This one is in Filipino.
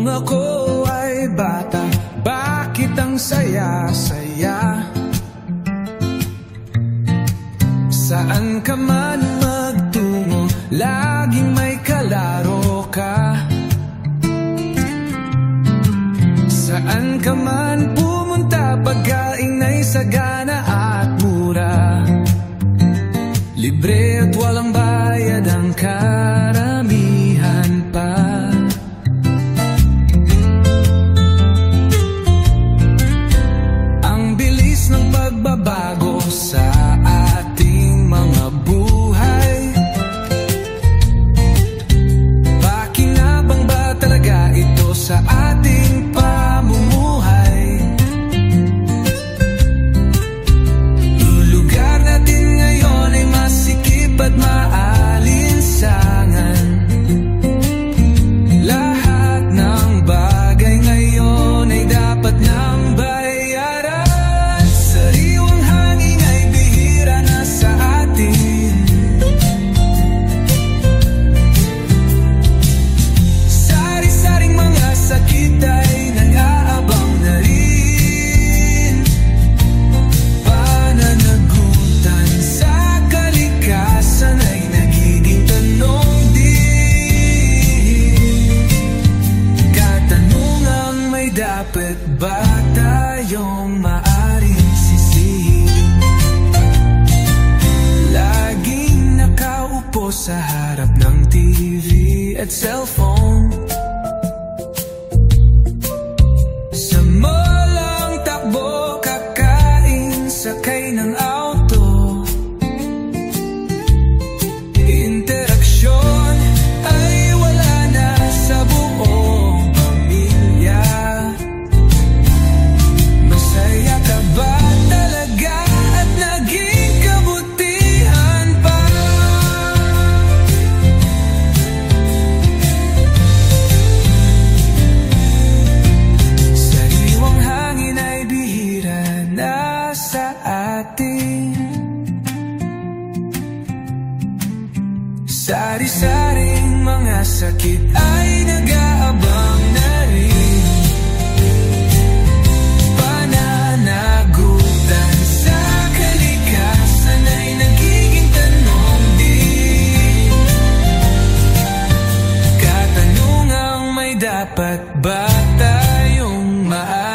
ako ay bata, bakit ang saya-saya? Saan ka man magtungo, laging may kalaro ka. Saan ka man pumunta, pagkain ay sagana at mura. Libre at walang bayad ang karamihan pa. Ang bilis ng pagbabago sa ating mga buhay. Pakinabang ba talaga ito sa ating pamumuhay? Lugar natin ngayon ay masikip at maalinsangan. Lahat ng bagay ngayon ay dapat nang bayaran. Sariwang hangin ay bihira na sa atin. Sari-saring mga sakit ay nag-aabang na rin. Pananagutan sa kalikasan ay nagiging tanong din. Katanungang may dapat ba tayong maaring sisihin? Laging nakaupo sa harap ng TV at cellphone. Sa malang takbo, kakain, sakay ng auto. Interaksyon ay wala na sa buong pamilya. Masaya ka ba talaga at naging kabutihan pa? Sariwang hangin ay bihira na sa atin. Sari-saring mga sakit ay nag-aabang na rin. Pananagutan sa kalikasan ay nagiging tanong din. Katanungang may dapat ba tayong maaari